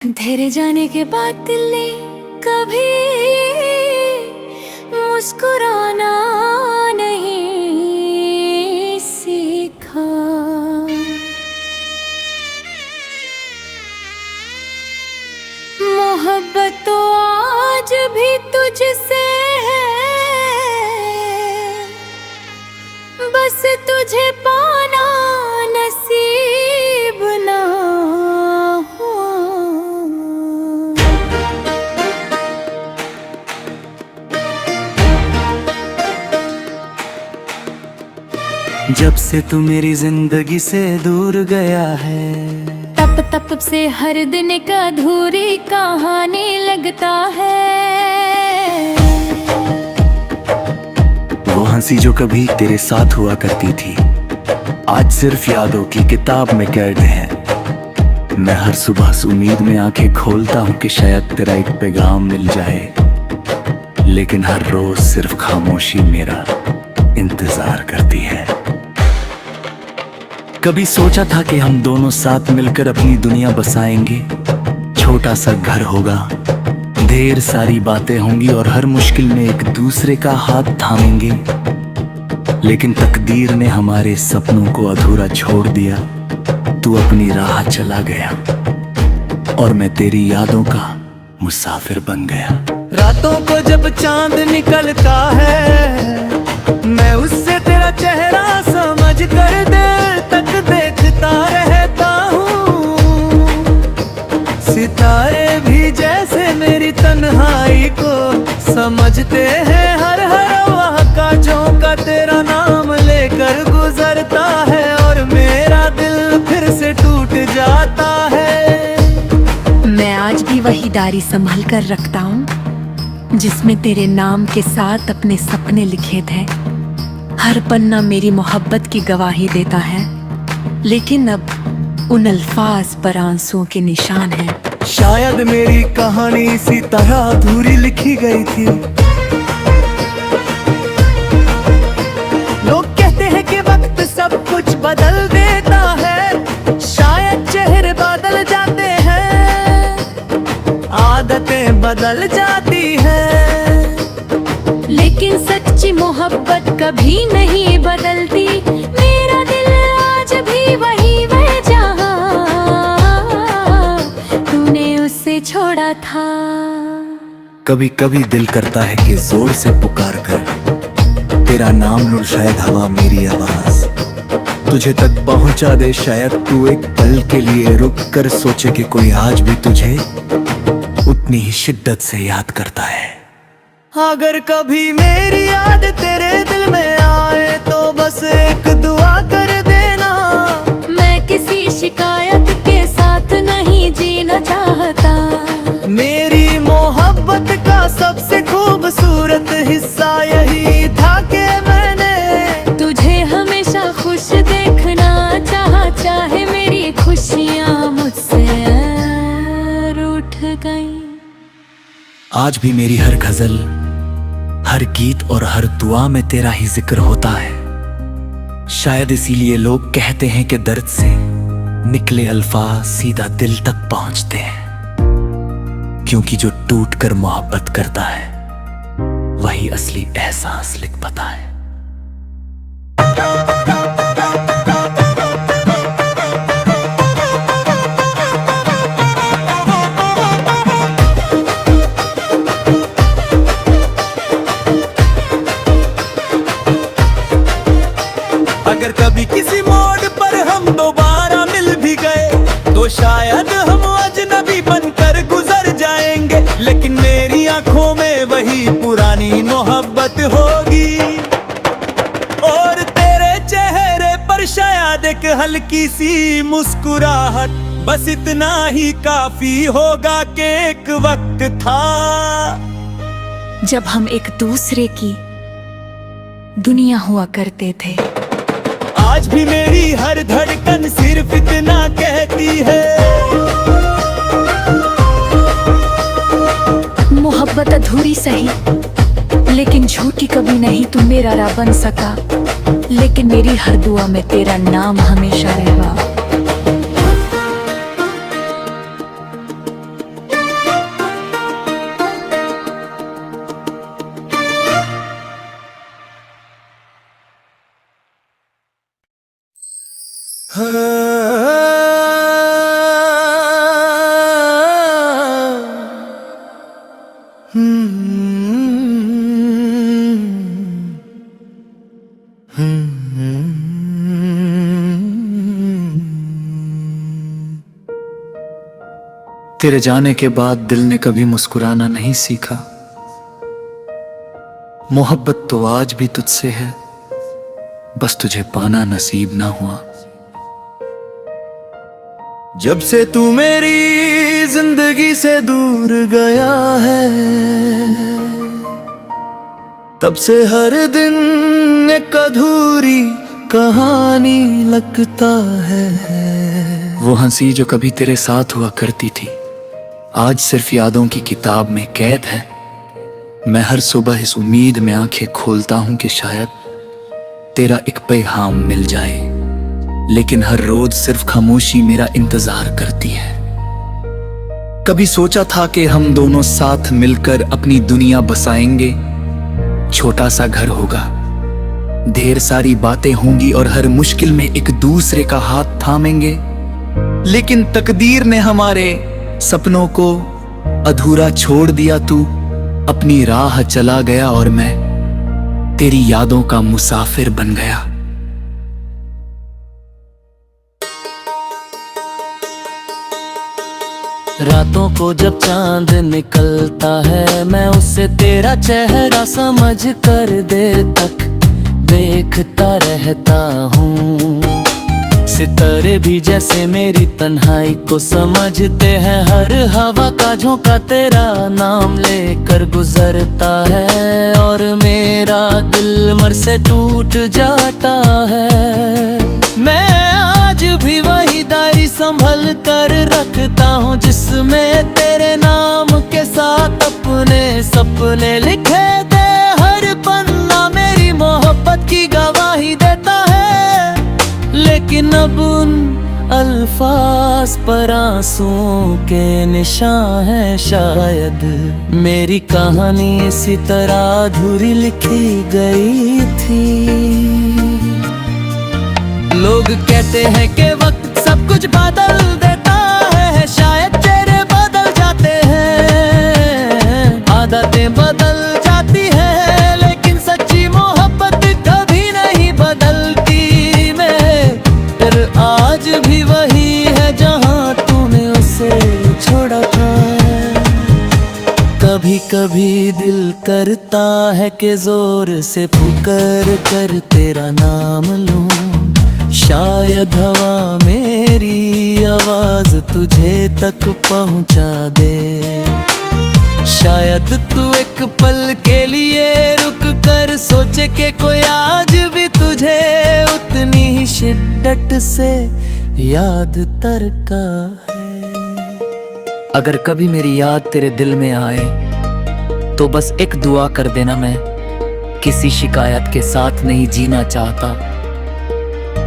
तेरे जाने के बाद दिल ने कभी मुस्कुराना नहीं सीखा। मोहब्बत तो आज भी तुझसे है, बस तुझे पाना नसीब ना हो। जब से तू मेरी जिंदगी से दूर गया है, तप तप से हर दिन का अधूरी कहानी लगता है। वो हंसी जो कभी तेरे साथ हुआ करती थी, आज सिर्फ यादों की किताब में कैद है। मैं हर सुबह उम्मीद में आंखें खोलता हूँ कि शायद तेरा एक पैगाम मिल जाए, लेकिन हर रोज सिर्फ खामोशी मेरा इंतजार करती है। कभी सोचा था कि हम दोनों साथ मिलकर अपनी दुनिया बसाएंगे। छोटा सा घर होगा, ढेर सारी बातें होंगी और हर मुश्किल में एक दूसरे का हाथ थामेंगे। लेकिन तकदीर ने हमारे सपनों को अधूरा छोड़ दिया। तू अपनी राह चला गया और मैं तेरी यादों का मुसाफिर बन गया। रातों को जब चांद निकलता है, मैं उससे तेरा चेहरा समझ कर देर तक देखता रहता हूँ। सितारे भी जैसे मेरी तन्हाई को समझते हैं। हर हर वहाँ झोंका तेरा नाम लेकर गुजरता है और मेरा दिल फिर से टूट जाता है। मैं आज भी वही डायरी संभाल कर रखता हूँ जिसमें तेरे नाम के साथ अपने सपने लिखे थे। हर पन्ना मेरी मोहब्बत की गवाही देता है, लेकिन अब उन अल्फाज पर आंसुओं के निशान हैं। शायद मेरी कहानी इसी तरह अधूरी लिखी गई थी। लोग कहते हैं कि वक्त सब कुछ बदल देता है। शायद चेहरे बदल जाते हैं, आदतें बदल जाती हैं, लेकिन सच्ची मोहब्बत कभी नहीं बदलती। मेरा दिल आज भी वही है जहां तूने उससे छोड़ा था। कभी कभी दिल करता है कि जोर से पुकार कर तेरा नाम लूं, शायद हवा मेरी आवाज तुझे तक पहुंचा दे। शायद तू एक पल के लिए रुक कर सोचे कि कोई आज भी तुझे उतनी ही शिद्दत से याद करता है। अगर कभी मेरी याद तेरे दिल में आए तो बस एक दुआ कर देना। मैं किसी शिकायत के साथ नहीं जीना चाहता। मेरी मोहब्बत का सबसे खूबसूरत हिस्सा यही था कि मैंने तुझे हमेशा खुश देखना चाहा, चाहे मेरी खुशियाँ मुझसे रूठ गईं। आज भी मेरी हर गजल, हर गीत और हर दुआ में तेरा ही जिक्र होता है। शायद इसीलिए लोग कहते हैं कि दर्द से निकले अल्फाज सीधा दिल तक पहुंचते हैं, क्योंकि जो टूट कर मोहब्बत करता है वही असली एहसास लिख पाता है। अगर कभी किसी मोड़ पर हम दोबारा मिल भी गए तो शायद हम अजनबी बनकर गुजर जाएंगे, लेकिन मेरी आंखों में वही पुरानी मोहब्बत होगी और तेरे चेहरे पर शायद एक हल्की सी मुस्कुराहट। बस इतना ही काफी होगा कि एक वक्त था जब हम एक दूसरे की दुनिया हुआ करते थे। आज भी मेरी हर धड़कन सिर्फ इतना कहती है। मोहब्बत अधूरी सही, लेकिन झूठी कभी नहीं तू मेरा राह बन सका। लेकिन मेरी हर दुआ में तेरा नाम हमेशा रहेगा। तेरे जाने के बाद दिल ने कभी मुस्कुराना नहीं सीखा। मोहब्बत तो आज भी तुझसे है, बस तुझे पाना नसीब ना हुआ। जब से तू मेरी जिंदगी से दूर गया है, तब से हर दिन एक अधूरी कहानी लगता है। वो हंसी जो कभी तेरे साथ हुआ करती थी, आज सिर्फ यादों की किताब में कैद है। मैं हर सुबह इस उम्मीद में आंखें खोलता हूं कि शायद तेरा एक पैगाम मिल जाए, लेकिन हर रोज सिर्फ खामोशी मेरा इंतजार करती है। कभी सोचा था कि हम दोनों साथ मिलकर अपनी दुनिया बसाएंगे। छोटा सा घर होगा, ढेर सारी बातें होंगी और हर मुश्किल में एक दूसरे का हाथ थामेंगे। लेकिन तकदीर ने हमारे सपनों को अधूरा छोड़ दिया। तू अपनी राह चला गया और मैं तेरी यादों का मुसाफिर बन गया। रातों को जब चांद निकलता है, मैं उससे तेरा चेहरा समझ कर देर तक देखता रहता हूँ। सितारे भी जैसे मेरी तन्हाई को समझते हैं, हर हवा का झोंका तेरा नाम लेकर गुजरता है और मेरा दिल मर से टूट जाता है। मैं आज भी वही डायरी संभल कर रखता हूँ, जिसमें तेरे नाम के साथ अपने सपने लिखे थे। हर पन्ना मेरी मोहब्बत की गवाही देता है, लेकिन अब उन अल्फाज पर आंसुओं के निशान हैं। शायद मेरी कहानी इसी तरह अधूरी लिखी गई थी। लोग कहते हैं कि वक्त सब कुछ बदल देता है, शायद चेहरे बदल जाते हैं, आदतें बदल जाती हैं, लेकिन सच्ची मोहब्बत कभी नहीं बदलती। आज भी वही है जहां तूने उसे छोड़ा था। कभी कभी दिल करता है कि जोर से पुकार कर तेरा नाम लूं, शायद हवा मेरी आवाज तुझे तक पहुंचा दे। शायद तू एक पल के लिए रुक कर सोचे कि कोई आज भी तुझे उतनी ही शिद्दत से याद करता है। अगर कभी मेरी याद तेरे दिल में आए तो बस एक दुआ कर देना, मैं किसी शिकायत के साथ नहीं जीना चाहता।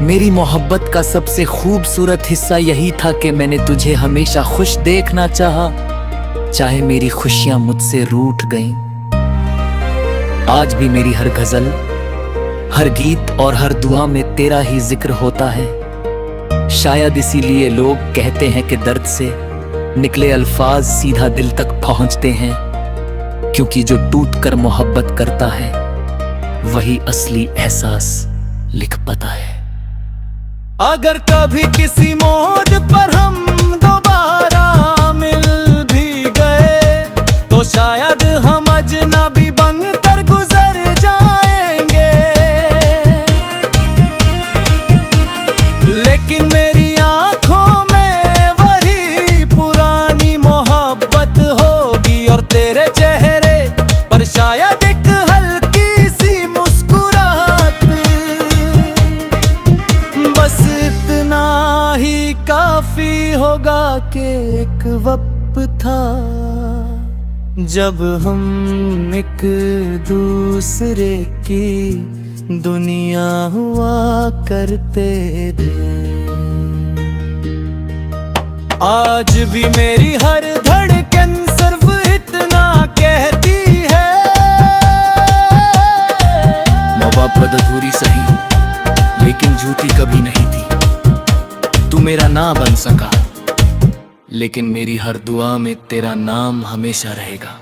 मेरी मोहब्बत का सबसे खूबसूरत हिस्सा यही था कि मैंने तुझे हमेशा खुश देखना चाहा, चाहे मेरी खुशियां मुझसे रूठ गईं। आज भी मेरी हर गजल, हर गीत और हर दुआ में तेरा ही जिक्र होता है। शायद इसीलिए लोग कहते हैं कि दर्द से निकले अल्फाज सीधा दिल तक पहुंचते हैं, क्योंकि जो टूट कर मोहब्बत करता है वही असली एहसास लिख पाता है। अगर कभी किसी मोड़ पर हम दोबारा मिल भी गए, तो शायद हम अजनबी बनकर गुजर जाएंगे। लेकिन मेरी आंखों में वही पुरानी मोहब्बत होगी और तेरे चेहरे पर शायद एक हल्की सी मुस्कुराहट। बस इतना ही काफी होगा कि एक वक्त था जब हम एक दूसरे की दुनिया हुआ करते थे। आज भी मेरी हर धड़कन सिर्फ इतना कहती है, मोहब्बत अधूरी सही लेकिन झूठी कभी नहीं थी। तू मेरा ना बन सका, लेकिन मेरी हर दुआ में तेरा नाम हमेशा रहेगा।